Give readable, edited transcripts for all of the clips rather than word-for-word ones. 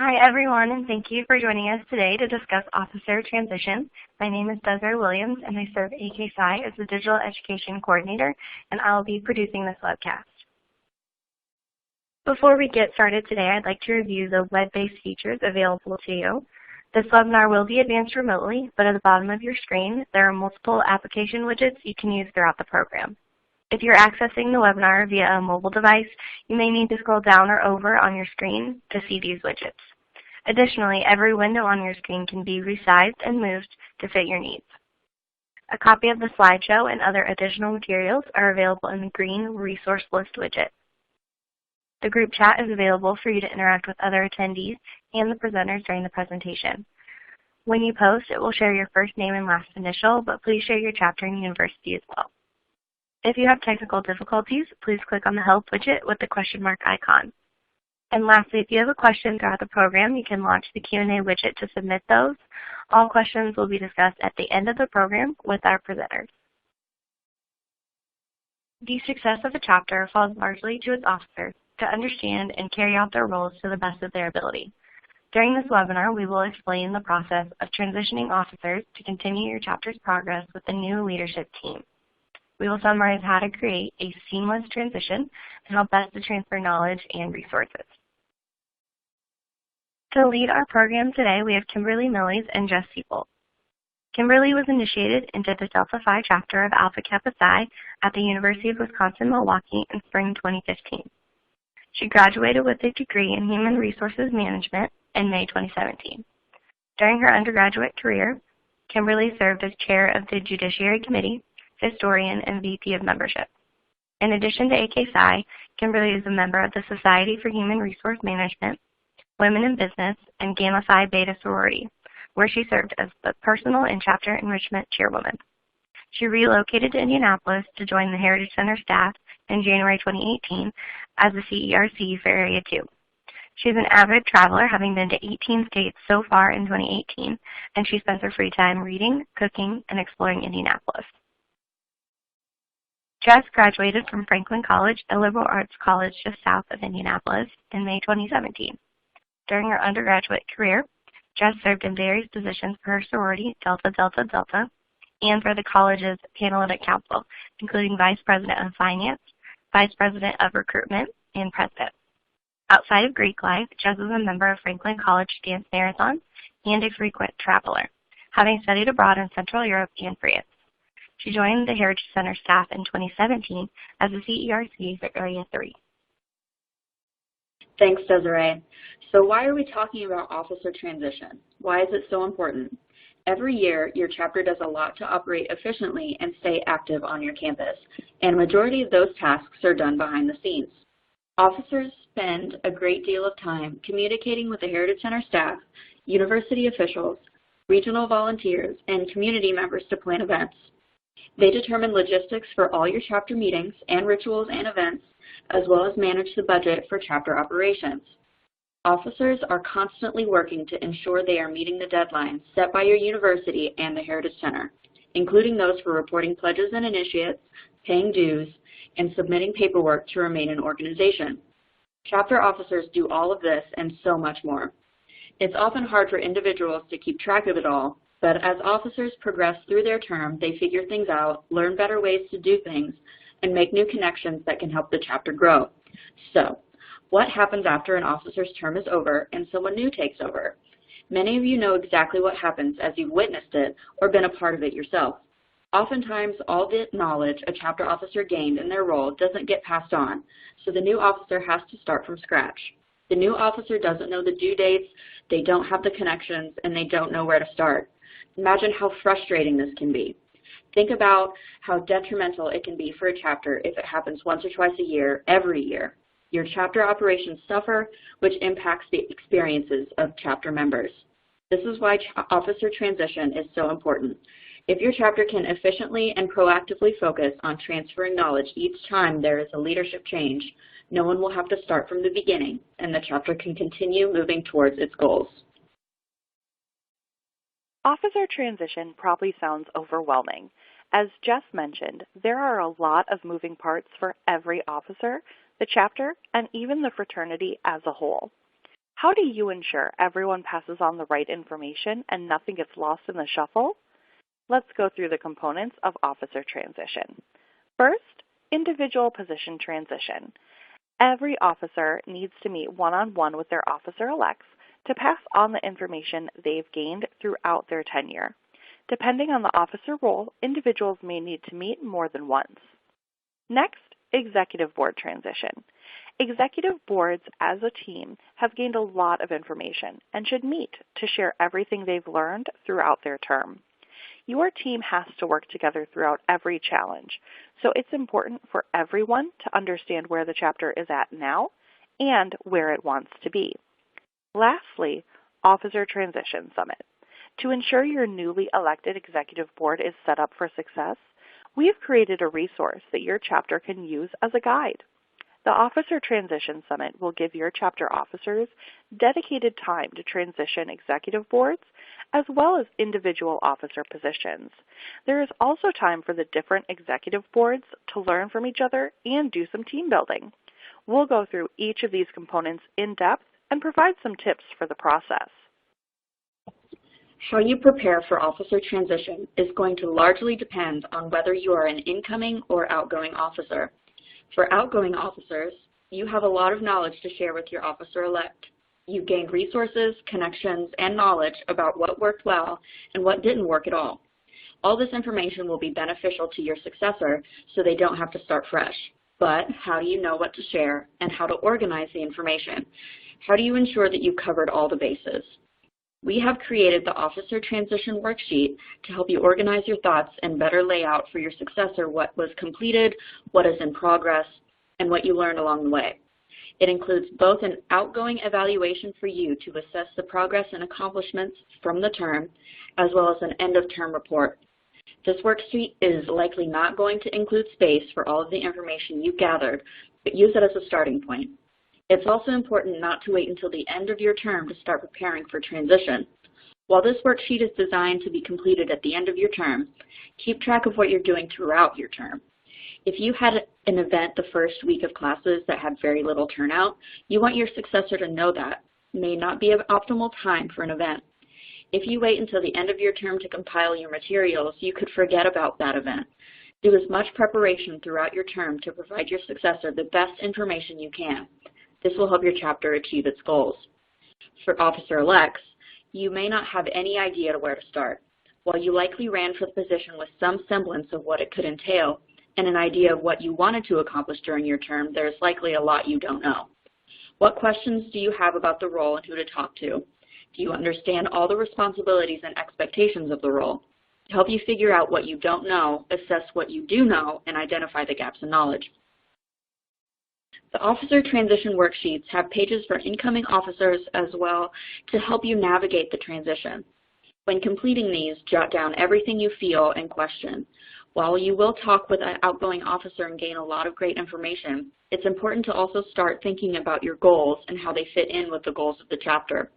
Hi everyone, and thank you for joining us today to discuss officer transition. My name is Desiree Williams, and I serve AKSI as the Digital Education Coordinator, and I'll be producing this webcast. Before we get started today, I'd like to review the web-based features available to you. This webinar will be advanced remotely, but at the bottom of your screen, there are multiple application widgets you can use throughout the program. If you're accessing the webinar via a mobile device, you may need to scroll down or over on your screen to see these widgets. Additionally, every window on your screen can be resized and moved to fit your needs. A copy of the slideshow and other additional materials are available in the green Resource List widget. The group chat is available for you to interact with other attendees and the presenters during the presentation. When you post, it will share your first name and last initial, but please share your chapter and university as well. If you have technical difficulties, please click on the Help widget with the question mark icon. And lastly, if you have a question throughout the program, you can launch the Q&A widget to submit those. All questions will be discussed at the end of the program with our presenters. The success of a chapter falls largely to its officers to understand and carry out their roles to the best of their ability. During this webinar, we will explain the process of transitioning officers to continue your chapter's progress with the new leadership team. We will summarize how to create a seamless transition and how best to transfer knowledge and resources. To lead our program today, we have Kimberly Millies and Jess Siepel. Kimberly was initiated into the Delta Phi chapter of Alpha Kappa Psi at the University of Wisconsin-Milwaukee in spring 2015. She graduated with a degree in Human Resources Management in May 2017. During her undergraduate career, Kimberly served as chair of the Judiciary Committee, historian, and VP of membership. In addition to AKSI, Kimberly is a member of the Society for Human Resource Management, Women in Business, and Gamma Phi Beta Sorority, where she served as the Personal and Chapter Enrichment Chairwoman. She relocated to Indianapolis to join the Heritage Center staff in January 2018 as the CERC for Area 2. She's an avid traveler, having been to 18 states so far in 2018, and she spends her free time reading, cooking, and exploring Indianapolis. Jess graduated from Franklin College, a liberal arts college just south of Indianapolis, in May 2017. During her undergraduate career, Jess served in various positions for her sorority, Delta Delta Delta, and for the college's Panhellenic Council, including Vice President of Finance, Vice President of Recruitment, and President. Outside of Greek life, Jess is a member of Franklin College Dance Marathon and a frequent traveler, having studied abroad in Central Europe and France. She joined the Heritage Center staff in 2017 as the CERC for Area 3. Thanks, Desiree. So why are we talking about officer transition? Why is it so important? Every year, your chapter does a lot to operate efficiently and stay active on your campus, and a majority of those tasks are done behind the scenes. Officers spend a great deal of time communicating with the Heritage Center staff, university officials, regional volunteers, and community members to plan events. They determine logistics for all your chapter meetings and rituals and events, as well as manage the budget for chapter operations. Officers are constantly working to ensure they are meeting the deadlines set by your university and the Heritage Center, including those for reporting pledges and initiates, paying dues, and submitting paperwork to remain an organization. Chapter officers do all of this and so much more. It's often hard for individuals to keep track of it all, but as officers progress through their term, they figure things out, learn better ways to do things, and make new connections that can help the chapter grow. So, what happens after an officer's term is over and someone new takes over? Many of you know exactly what happens as you've witnessed it or been a part of it yourself. Oftentimes, all the knowledge a chapter officer gained in their role doesn't get passed on, so the new officer has to start from scratch. The new officer doesn't know the due dates, they don't have the connections, and they don't know where to start. Imagine how frustrating this can be. Think about how detrimental it can be for a chapter if it happens once or twice a year, every year. Your chapter operations suffer, which impacts the experiences of chapter members. This is why officer transition is so important. If your chapter can efficiently and proactively focus on transferring knowledge each time there is a leadership change, no one will have to start from the beginning, and the chapter can continue moving towards its goals. Officer transition probably sounds overwhelming. As Jess mentioned, there are a lot of moving parts for every officer, the chapter, and even the fraternity as a whole. How do you ensure everyone passes on the right information and nothing gets lost in the shuffle? Let's go through the components of officer transition. First, individual position transition. Every officer needs to meet one-on-one with their officer-elects to pass on the information they've gained throughout their tenure. Depending on the officer role, individuals may need to meet more than once. Next, executive board transition. Executive boards as a team have gained a lot of information and should meet to share everything they've learned throughout their term. Your team has to work together throughout every challenge, so it's important for everyone to understand where the chapter is at now and where it wants to be. Lastly, Officer Transition Summit. To ensure your newly elected executive board is set up for success, we have created a resource that your chapter can use as a guide. The Officer Transition Summit will give your chapter officers dedicated time to transition executive boards as well as individual officer positions. There is also time for the different executive boards to learn from each other and do some team building. We'll go through each of these components in depth and provide some tips for the process. How you prepare for officer transition is going to largely depend on whether you are an incoming or outgoing officer. For outgoing officers, you have a lot of knowledge to share with your officer-elect. You've gained resources, connections, and knowledge about what worked well and what didn't work at all. All this information will be beneficial to your successor so they don't have to start fresh. But how do you know what to share and how to organize the information? How do you ensure that you covered all the bases? We have created the Officer Transition Worksheet to help you organize your thoughts and better lay out for your successor what was completed, what is in progress, and what you learned along the way. It includes both an outgoing evaluation for you to assess the progress and accomplishments from the term, as well as an end-of-term report. This worksheet is likely not going to include space for all of the information you gathered, but use it as a starting point. It's also important not to wait until the end of your term to start preparing for transition. While this worksheet is designed to be completed at the end of your term, keep track of what you're doing throughout your term. If you had an event the first week of classes that had very little turnout, you want your successor to know that may not be an optimal time for an event. If you wait until the end of your term to compile your materials, you could forget about that event. Do as much preparation throughout your term to provide your successor the best information you can. This will help your chapter achieve its goals. For officer-elects, you may not have any idea where to start. While you likely ran for the position with some semblance of what it could entail and an idea of what you wanted to accomplish during your term, there is likely a lot you don't know. What questions do you have about the role and who to talk to? Do you understand all the responsibilities and expectations of the role? To help you figure out what you don't know, assess what you do know, and identify the gaps in knowledge. The Officer Transition Worksheets have pages for incoming officers as well to help you navigate the transition. When completing these, jot down everything you feel and question. While you will talk with an outgoing officer and gain a lot of great information, it's important to also start thinking about your goals and how they fit in with the goals of the chapter.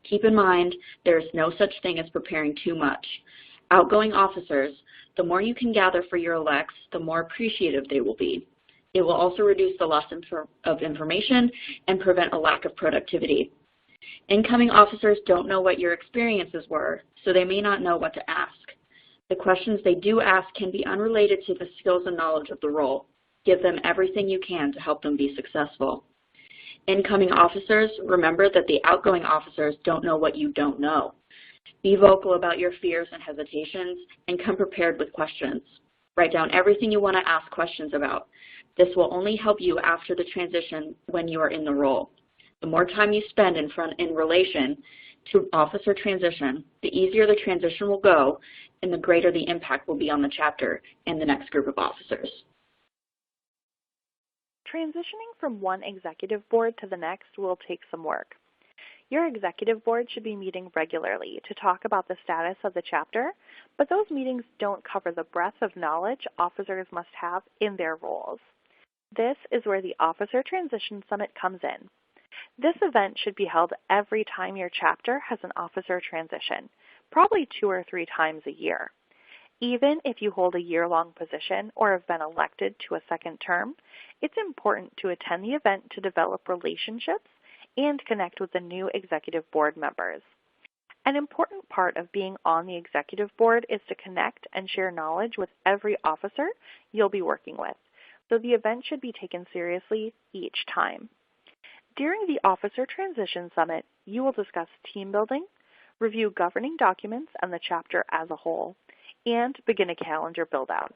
Keep in mind, there is no such thing as preparing too much. Outgoing officers, the more you can gather for your elects, the more appreciative they will be. It will also reduce the loss of information and prevent a lack of productivity. Incoming officers don't know what your experiences were, so they may not know what to ask. The questions they do ask can be unrelated to the skills and knowledge of the role. Give them everything you can to help them be successful. Incoming officers, remember that the outgoing officers don't know what you don't know. Be vocal about your fears and hesitations and come prepared with questions. Write down everything you want to ask questions about. This will only help you after the transition when you are in the role. The more time you spend in relation to officer transition, the easier the transition will go and the greater the impact will be on the chapter and the next group of officers. Transitioning from one executive board to the next will take some work. Your executive board should be meeting regularly to talk about the status of the chapter, but those meetings don't cover the breadth of knowledge officers must have in their roles. This is where the Officer Transition Summit comes in. This event should be held every time your chapter has an officer transition, probably 2 or 3 times a year. Even if you hold a year-long position or have been elected to a second term, it's important to attend the event to develop relationships and connect with the new executive board members. An important part of being on the executive board is to connect and share knowledge with every officer you'll be working with, so the event should be taken seriously each time. During the Officer Transition Summit, you will discuss team building, review governing documents and the chapter as a whole, and begin a calendar build-out.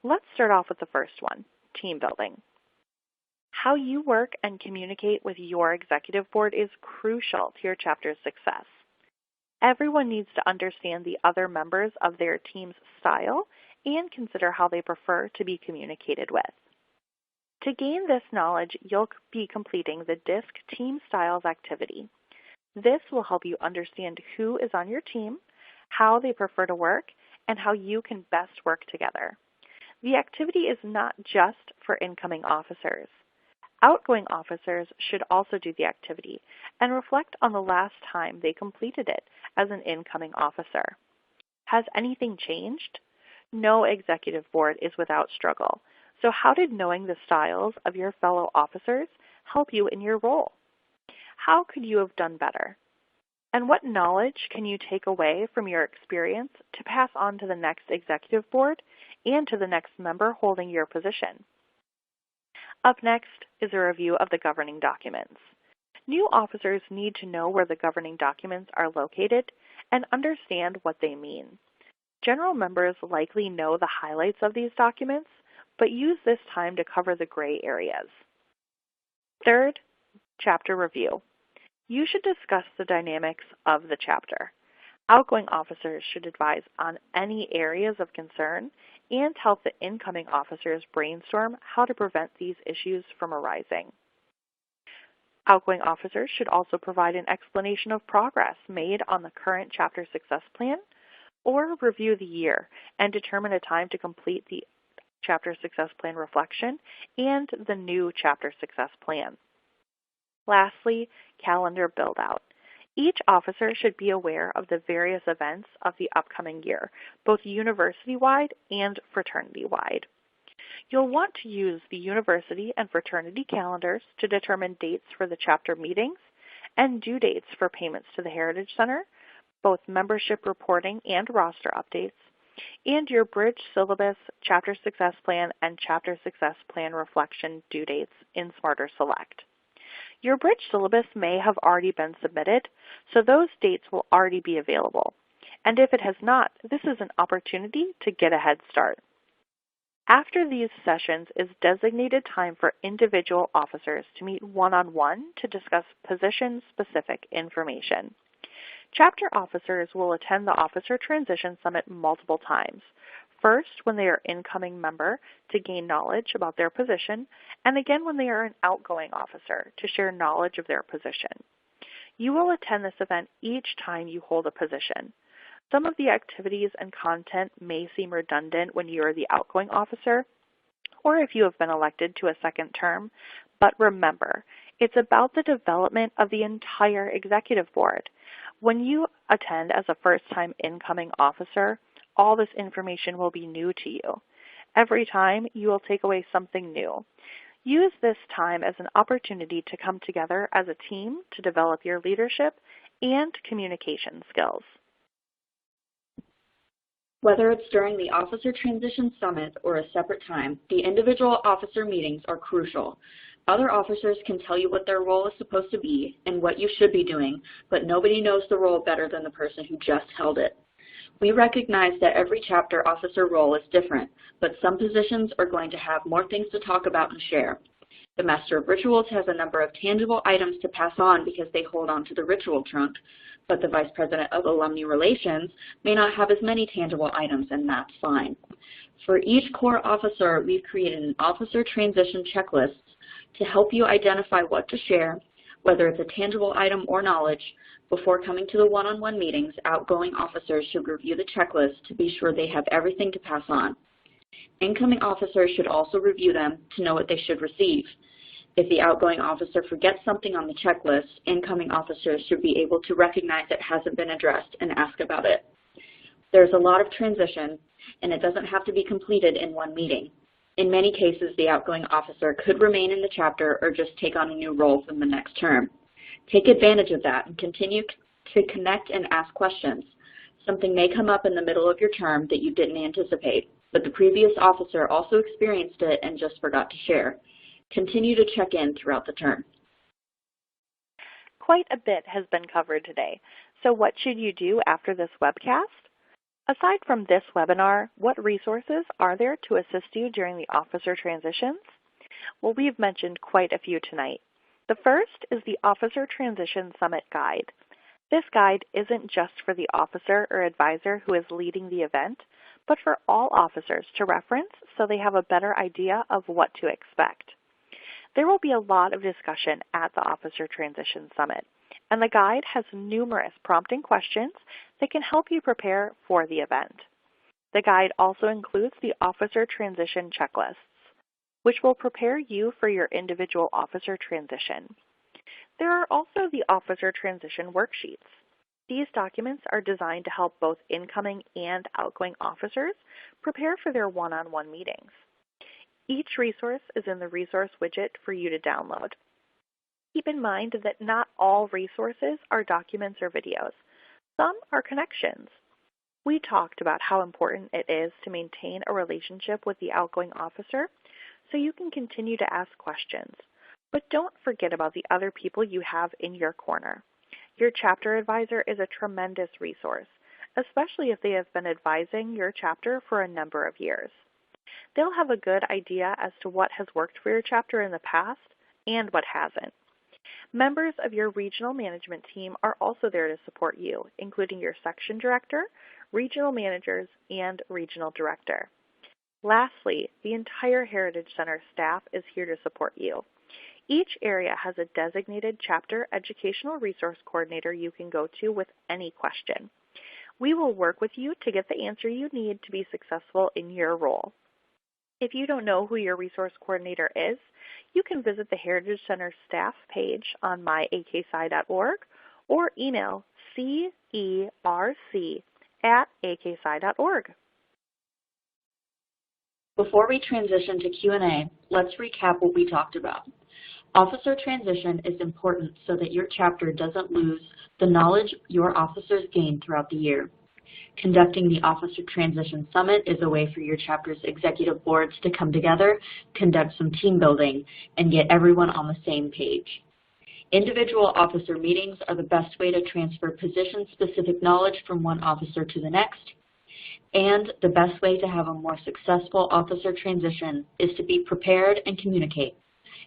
Let's start off with the first one, team building. How you work and communicate with your executive board is crucial to your chapter's success. Everyone needs to understand the other members of their team's style and consider how they prefer to be communicated with. To gain this knowledge, you'll be completing the DISC Team Styles activity. This will help you understand who is on your team, how they prefer to work, and how you can best work together. The activity is not just for incoming officers. Outgoing officers should also do the activity and reflect on the last time they completed it as an incoming officer. Has anything changed? No executive board is without struggle. So how did knowing the styles of your fellow officers help you in your role? How could you have done better? And what knowledge can you take away from your experience to pass on to the next executive board and to the next member holding your position? Up next is a review of the governing documents. New officers need to know where the governing documents are located and understand what they mean. General members likely know the highlights of these documents, but use this time to cover the gray areas. Third, chapter review. You should discuss the dynamics of the chapter. Outgoing officers should advise on any areas of concern and help the incoming officers brainstorm how to prevent these issues from arising. Outgoing officers should also provide an explanation of progress made on the current chapter success plan or review the year and determine a time to complete the chapter success plan reflection and the new chapter success plan. Lastly, calendar build-out. Each officer should be aware of the various events of the upcoming year, both university-wide and fraternity-wide. You'll want to use the university and fraternity calendars to determine dates for the chapter meetings and due dates for payments to the Heritage Center, both membership reporting and roster updates, and your Bridge Syllabus, Chapter Success Plan, and Chapter Success Plan reflection due dates in Smarter Select. Your Bridge Syllabus may have already been submitted, so those dates will already be available. And if it has not, this is an opportunity to get a head start. After these sessions is designated time for individual officers to meet one-on-one to discuss position-specific information. Chapter officers will attend the Officer Transition Summit multiple times. First, when they are an incoming member to gain knowledge about their position, and again when they are an outgoing officer to share knowledge of their position. You will attend this event each time you hold a position. Some of the activities and content may seem redundant when you are the outgoing officer, or if you have been elected to a second term, but remember, it's about the development of the entire executive board. When you attend as a first-time incoming officer, all this information will be new to you. Every time, you will take away something new. Use this time as an opportunity to come together as a team to develop your leadership and communication skills. Whether it's during the Officer Transition Summit or a separate time, the individual officer meetings are crucial. Other officers can tell you what their role is supposed to be and what you should be doing, but nobody knows the role better than the person who just held it. We recognize that every chapter officer role is different, but some positions are going to have more things to talk about and share. The Master of Rituals has a number of tangible items to pass on because they hold on to the ritual trunk, but the Vice President of Alumni Relations may not have as many tangible items, and that's fine. For each core officer, we've created an officer transition checklist to help you identify what to share, whether it's a tangible item or knowledge. Before coming to the one-on-one meetings, outgoing officers should review the checklist to be sure they have everything to pass on. Incoming officers should also review them to know what they should receive. If the outgoing officer forgets something on the checklist, incoming officers should be able to recognize it hasn't been addressed and ask about it. There's a lot of transition, and it doesn't have to be completed in one meeting. In many cases, the outgoing officer could remain in the chapter or just take on a new role from the next term. Take advantage of that and continue to connect and ask questions. Something may come up in the middle of your term that you didn't anticipate, but the previous officer also experienced it and just forgot to share. Continue to check in throughout the term. Quite a bit has been covered today, so what should you do after this webcast? Aside from this webinar, what resources are there to assist you during the officer transitions? Well, we've mentioned quite a few tonight. The first is the Officer Transition Summit Guide. This guide isn't just for the officer or advisor who is leading the event, but for all officers to reference so they have a better idea of what to expect. There will be a lot of discussion at the Officer Transition Summit, and the guide has numerous prompting questions that can help you prepare for the event. The guide also includes the Officer Transition Checklists, which will prepare you for your individual officer transition. There are also the Officer Transition Worksheets. These documents are designed to help both incoming and outgoing officers prepare for their one-on-one meetings. Each resource is in the resource widget for you to download. Keep in mind that not all resources are documents or videos. Some are connections. We talked about how important it is to maintain a relationship with the outgoing officer so you can continue to ask questions. But don't forget about the other people you have in your corner. Your chapter advisor is a tremendous resource, especially if they have been advising your chapter for a number of years. They'll have a good idea as to what has worked for your chapter in the past and what hasn't. Members of your regional management team are also there to support you, including your section director, regional managers, and regional director. Lastly, the entire Heritage Center staff is here to support you. Each area has a designated chapter educational resource coordinator you can go to with any question. We will work with you to get the answer you need to be successful in your role. If you don't know who your resource coordinator is, you can visit the Heritage Center staff page on myAKSci.org or email cerc@aksci.org. Before we transition to Q&A, let's recap what we talked about. Officer transition is important so that your chapter doesn't lose the knowledge your officers gain throughout the year. Conducting the Officer Transition Summit is a way for your chapter's executive boards to come together, conduct some team building, and get everyone on the same page. Individual officer meetings are the best way to transfer position-specific knowledge from one officer to the next, and the best way to have a more successful officer transition is to be prepared and communicate.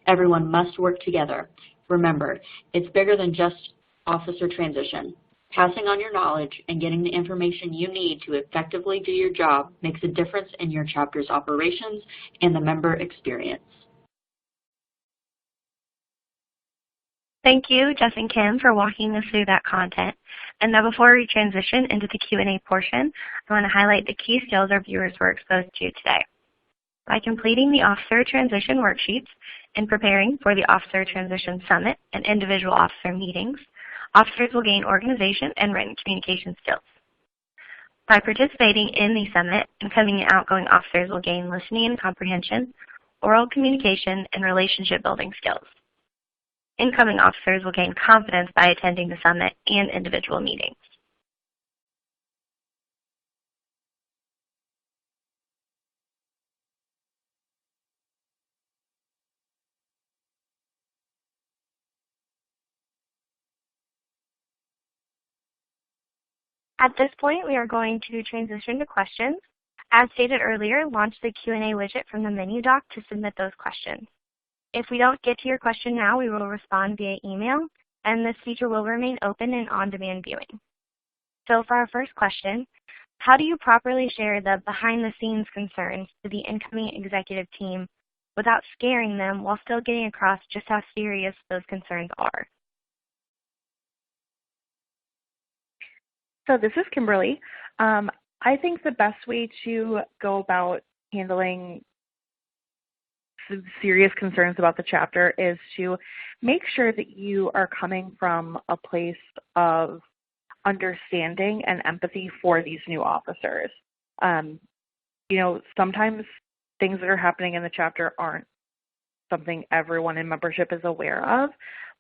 Everyone must work together. Remember, it's bigger than just officer transition. Passing on your knowledge and getting the information you need to effectively do your job makes a difference in your chapter's operations and the member experience. Thank you, Jess and Kim, for walking us through that content. And now before we transition into the Q&A portion, I want to highlight the key skills our viewers were exposed to today. By completing the Officer Transition Worksheets and preparing for the Officer Transition Summit and individual officer meetings, officers will gain organization and written communication skills. By participating in the summit, incoming and outgoing officers will gain listening and comprehension, oral communication, and relationship building skills. Incoming officers will gain confidence by attending the summit and individual meetings. At this point, we are going to transition to questions. As stated earlier, launch the Q&A widget from the menu dock to submit those questions. If we don't get to your question now, we will respond via email, and this feature will remain open in on-demand viewing. So for our first question, how do you properly share the behind-the-scenes concerns to the incoming executive team without scaring them while still getting across just how serious those concerns are? So this is Kimberly. I think the best way to go about handling serious concerns about the chapter is to make sure that you are coming from a place of understanding and empathy for these new officers. Sometimes things that are happening in the chapter aren't something everyone in membership is aware of,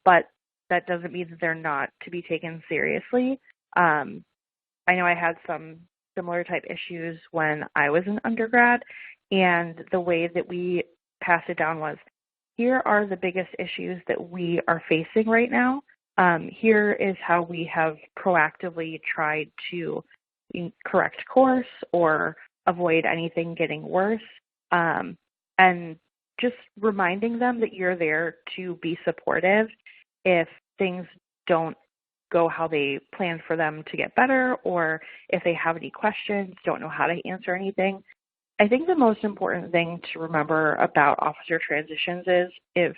but that doesn't mean that they're not to be taken seriously. I know I had some similar type issues when I was an undergrad, and the way that we passed it down was, here are the biggest issues that we are facing right now. Here is how we have proactively tried to correct course or avoid anything getting worse. And just reminding them that you're there to be supportive if things don't go how they planned for them to get better, or if they have any questions, don't know how to answer anything. I think the most important thing to remember about officer transitions is, if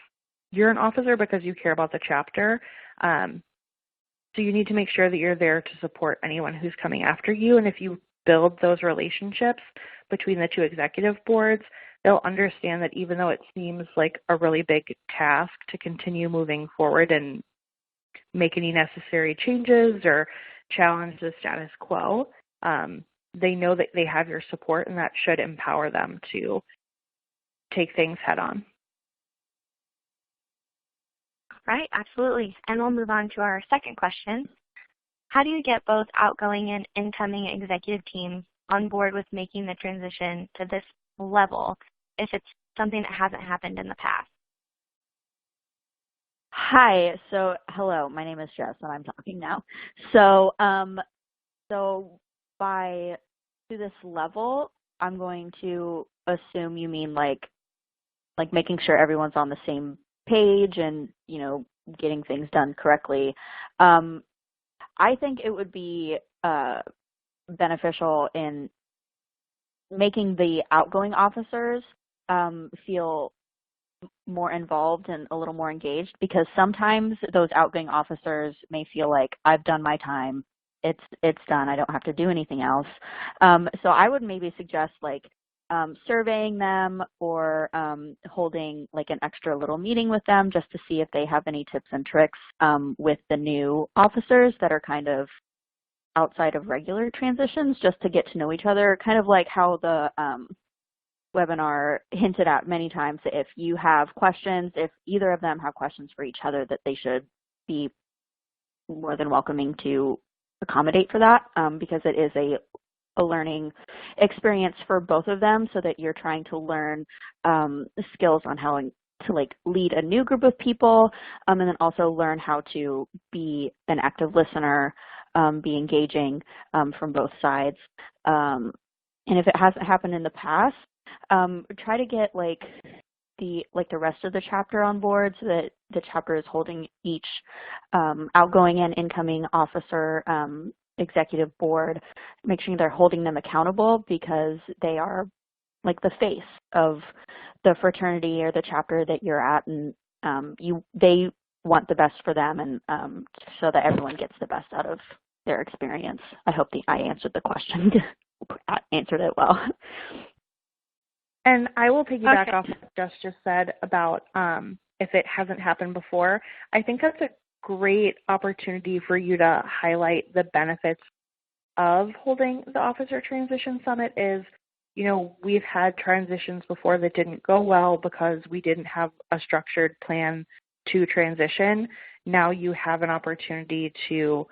you're an officer because you care about the chapter, so you need to make sure that you're there to support anyone who's coming after you. And if you build those relationships between the two executive boards, they'll understand that even though it seems like a really big task to continue moving forward and make any necessary changes or challenge the status quo, they know that they have your support, and that should empower them to take things head on. Right, absolutely. And we'll move on to our second question. How do you get both outgoing and incoming executive teams on board with making the transition to this level if it's something that hasn't happened in the past? Hi, so hello, my name is Jess and I'm talking now. So by to this level, I'm going to assume you mean like making sure everyone's on the same page and, you know, getting things done correctly. I think it would be beneficial in making the outgoing officers feel more involved and a little more engaged, because sometimes those outgoing officers may feel like, I've done my time, it's done, I don't have to do anything else. So I would maybe suggest like surveying them or holding like an extra little meeting with them just to see if they have any tips and tricks with the new officers that are kind of outside of regular transitions, just to get to know each other, kind of like how the webinar hinted at many times. If you have questions, if either of them have questions for each other, that they should be more than welcoming to accommodate for that, because it is a learning experience for both of them, so that you're trying to learn skills on how to like lead a new group of people, and then also learn how to be an active listener, be engaging from both sides. And if it hasn't happened in the past, try to get like the rest of the chapter on board, so that the chapter is holding each outgoing and incoming officer executive board, make sure they're holding them accountable, because they are like the face of the fraternity or the chapter that you're at, and they want the best for them, and so that everyone gets the best out of their experience. I hope I answered the question, answered it well. And I will piggyback off what Jess just said about if it hasn't happened before. I think that's a great opportunity for you to highlight the benefits of holding the Officer Transition Summit. Is, you know, we've had transitions before that didn't go well because we didn't have a structured plan to transition. Now you have an opportunity to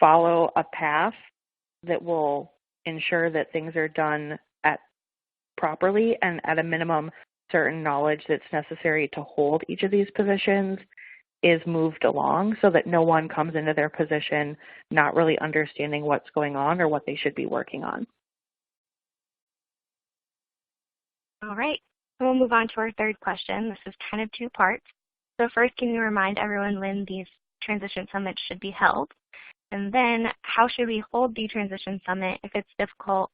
follow a path that will ensure that things are done properly, and at a minimum, certain knowledge that's necessary to hold each of these positions is moved along, so that no one comes into their position not really understanding what's going on or what they should be working on. All right, so we'll move on to our third question. This is kind of two parts. So first, can you remind everyone when these transition summits should be held? And then, how should we hold the transition summit if it's difficult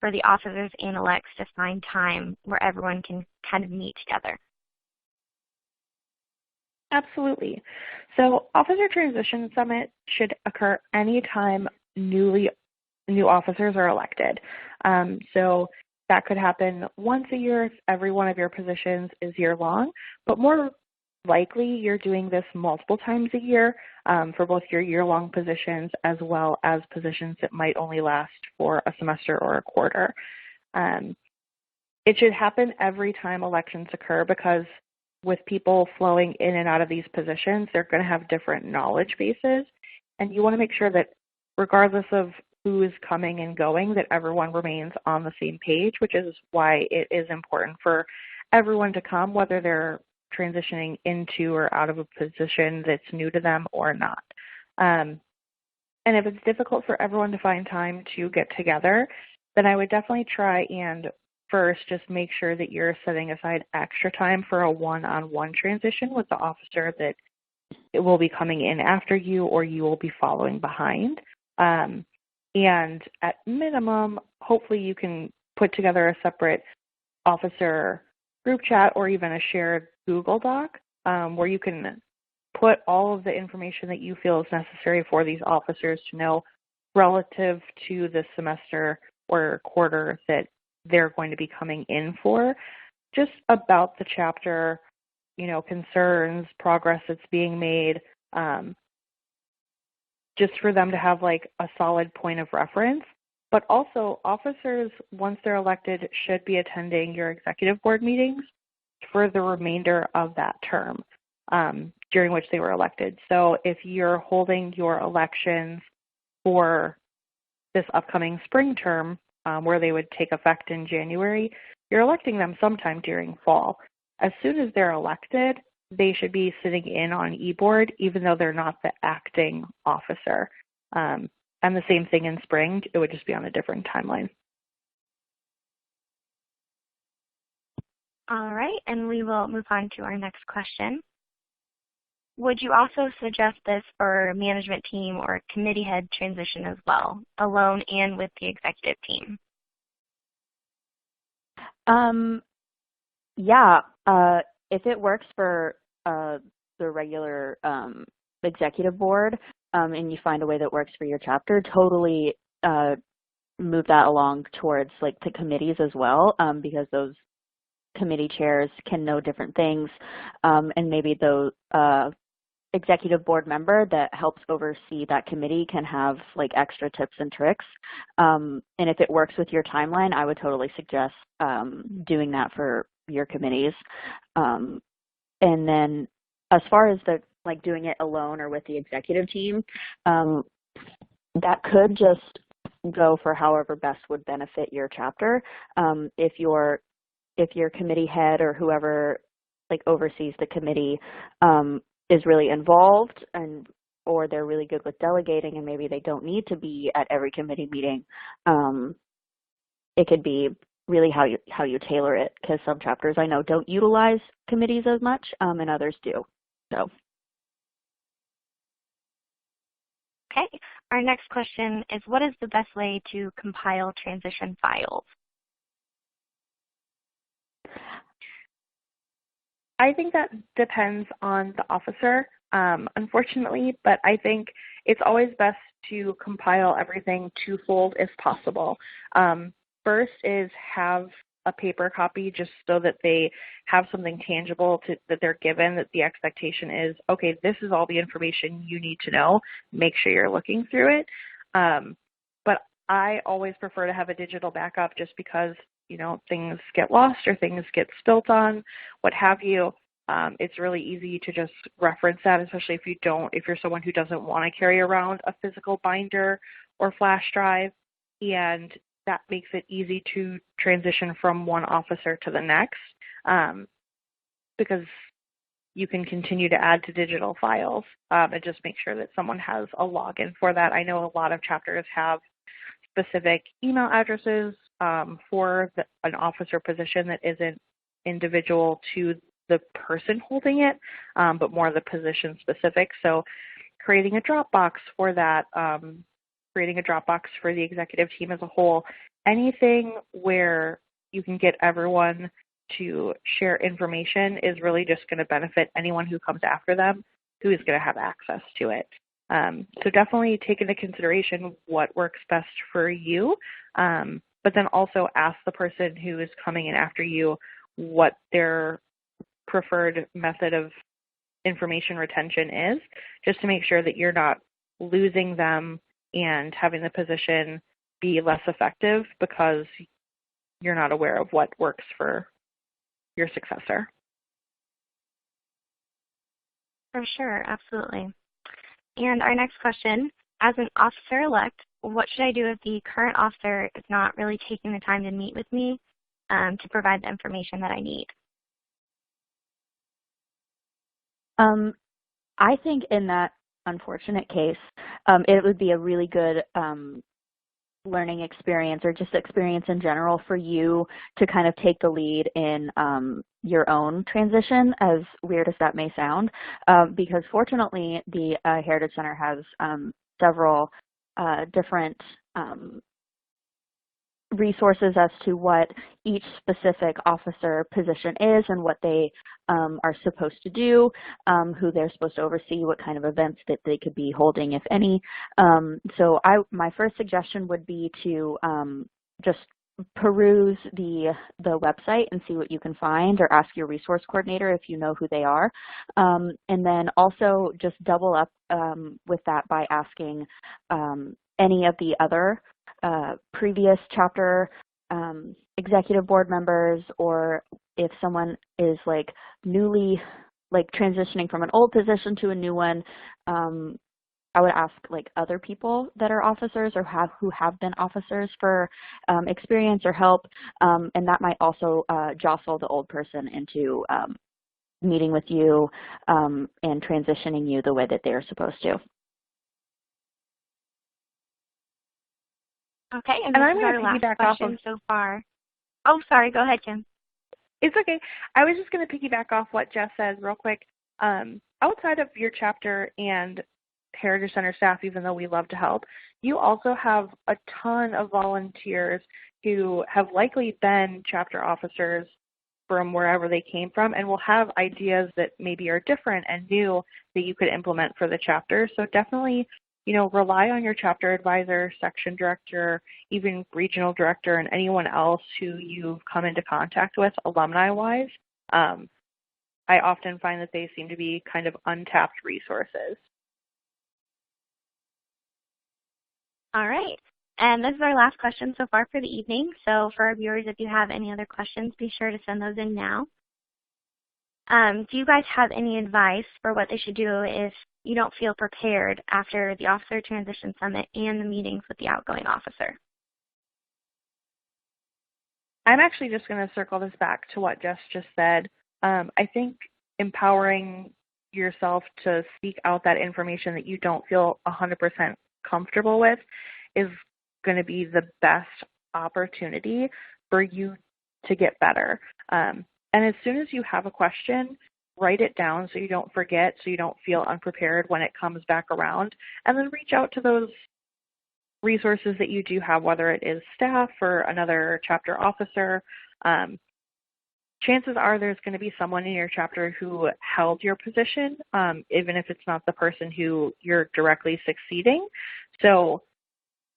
for the officers and elects to find time where everyone can kind of meet together? Absolutely. So Officer Transition Summit should occur anytime new officers are elected. So that could happen once a year if every one of your positions is year-long, but more likely you're doing this multiple times a year for both your year-long positions as well as positions that might only last for a semester or a quarter. It should happen every time elections occur, because with people flowing in and out of these positions, they're going to have different knowledge bases. And you want to make sure that regardless of who is coming and going, that everyone remains on the same page, which is why it is important for everyone to come, whether they're transitioning into or out of a position that's new to them or not. And if it's difficult for everyone to find time to get together, then I would definitely try and first just make sure that you're setting aside extra time for a one-on-one transition with the officer that it will be coming in after you or you will be following behind. And at minimum, hopefully you can put together a separate officer group chat or even a shared Google Doc where you can put all of the information that you feel is necessary for these officers to know relative to the semester or quarter that they're going to be coming in for, just about the chapter, concerns, progress that's being made, just for them to have like a solid point of reference. But also officers, once they're elected, should be attending your executive board meetings for the remainder of that term during which they were elected. So if you're holding your elections for this upcoming spring term, where they would take effect in January, you're electing them sometime during fall. As soon as they're elected, they should be sitting in on e-board, even though they're not the acting officer. And the same thing in spring, it would just be on a different timeline. All right, and we will move on to our next question. Would you also suggest this for management team or committee head transition as well, alone and with the executive team? Yeah, if it works for the regular executive board and you find a way that works for your chapter, totally move that along towards like the committees as well, because those committee chairs can know different things, and maybe the executive board member that helps oversee that committee can have like extra tips and tricks. And if it works with your timeline, I would totally suggest doing that for your committees. And then as far as the like doing it alone or with the executive team, that could just go for however best would benefit your chapter. If your committee head or whoever like oversees the committee is really involved or they're really good with delegating and maybe they don't need to be at every committee meeting, it could be really how you tailor it, because some chapters I know don't utilize committees as much and others do. So. Okay, our next question is, what is the best way to compile transition files? I think that depends on the officer, unfortunately, but I think it's always best to compile everything twofold if possible. First is have a paper copy just so that they have something tangible that they're given, that the expectation is, okay, this is all the information you need to know. Make sure you're looking through it. But I always prefer to have a digital backup just because things get lost or things get spilt on, what have you. It's really easy to just reference that, especially if you're someone who doesn't want to carry around a physical binder or flash drive, and that makes it easy to transition from one officer to the next, because you can continue to add to digital files and just make sure that someone has a login for that. I know a lot of chapters have specific email addresses for an officer position that isn't individual to the person holding it, but more the position specific. So creating a Dropbox for that, creating a Dropbox for the executive team as a whole, anything where you can get everyone to share information is really just going to benefit anyone who comes after them who is going to have access to it. So definitely take into consideration what works best for you, but then also ask the person who is coming in after you what their preferred method of information retention is, just to make sure that you're not losing them and having the position be less effective because you're not aware of what works for your successor. For sure, absolutely. And our next question, as an officer-elect, what should I do if the current officer is not really taking the time to meet with me to provide the information that I need? I think in that unfortunate case, it would be a really good learning experience or just experience in general for you to kind of take the lead in your own transition, as weird as that may sound, because fortunately the Heritage Center has several different resources as to what each specific officer position is and what they are supposed to do, who they're supposed to oversee, what kind of events that they could be holding, if any. So my first suggestion would be to just peruse the website and see what you can find, or ask your resource coordinator if you know who they are. And then also just double up with that by asking any of the other previous chapter executive board members, or if someone is like newly transitioning from an old position to a new one, I would ask like other people that are officers or who have been officers for experience or help, and that might also jostle the old person into meeting with you and transitioning you the way that they are supposed to. Okay, and I'm this is our going to last piggyback off question of. so far. Oh, sorry. Go ahead, Kim. It's okay. I was just going to piggyback off what Jess said real quick. Outside of your chapter and Heritage Center staff, even though we love to help, you also have a ton of volunteers who have likely been chapter officers from wherever they came from and will have ideas that maybe are different and new that you could implement for the chapter. So definitely, rely on your chapter advisor, section director, even regional director, and anyone else who you've come into contact with alumni-wise. I often find that they seem to be kind of untapped resources. All right. And this is our last question so far for the evening. So for our viewers, if you have any other questions, be sure to send those in now. Do you guys have any advice for what they should do if you don't feel prepared after the Officer Transition Summit and the meetings with the outgoing officer? I'm actually just going to circle this back to what Jess just said. I think empowering yourself to speak out that information that you don't feel 100% comfortable with is going to be the best opportunity for you to get better. And as soon as you have a question, write it down so you don't forget, so you don't feel unprepared when it comes back around, and then reach out to those resources that you do have, whether it is staff or another chapter officer. Chances are there's going to be someone in your chapter who held your position, even if it's not the person who you're directly succeeding. So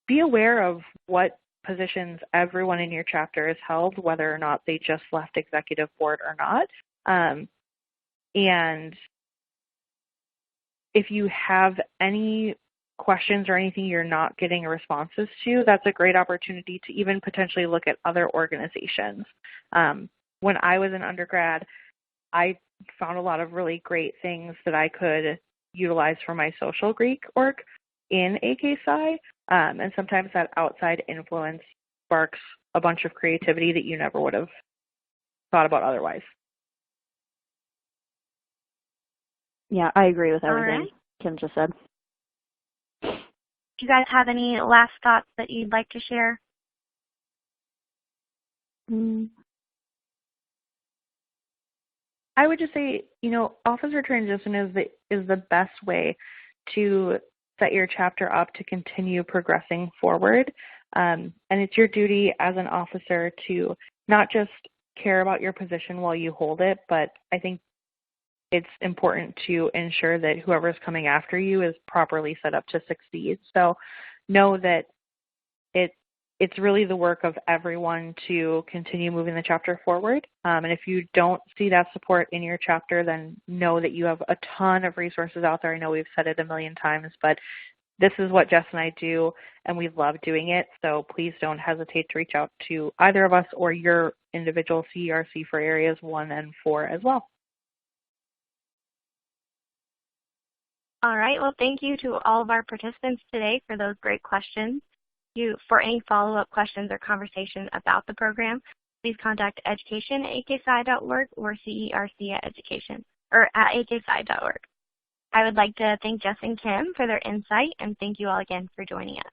be aware of what positions everyone in your chapter has held, whether or not they just left executive board or not. And if you have any questions or anything you're not getting responses to, that's a great opportunity to even potentially look at other organizations. When I was an undergrad, I found a lot of really great things that I could utilize for my social Greek org in AKPsi, and sometimes that outside influence sparks a bunch of creativity that you never would have thought about otherwise. Yeah, I agree with everything Kim just said. Do you guys have any last thoughts that you'd like to share? I would just say, officer transition is the best way to set your chapter up to continue progressing forward. And it's your duty as an officer to not just care about your position while you hold it, but I think it's important to ensure that whoever's coming after you is properly set up to succeed. So know that it's really the work of everyone to continue moving the chapter forward. And if you don't see that support in your chapter, then know that you have a ton of resources out there. I know we've said it a million times, but this is what Jess and I do, and we love doing it. So please don't hesitate to reach out to either of us or your individual CERC for areas 1 and 4 as well. All right, well, thank you to all of our participants today for those great questions. For any follow-up questions or conversation about the program, please contact education@aksci.org or CERC@aksci.org. I would like to thank Jess and Kim for their insight, and thank you all again for joining us.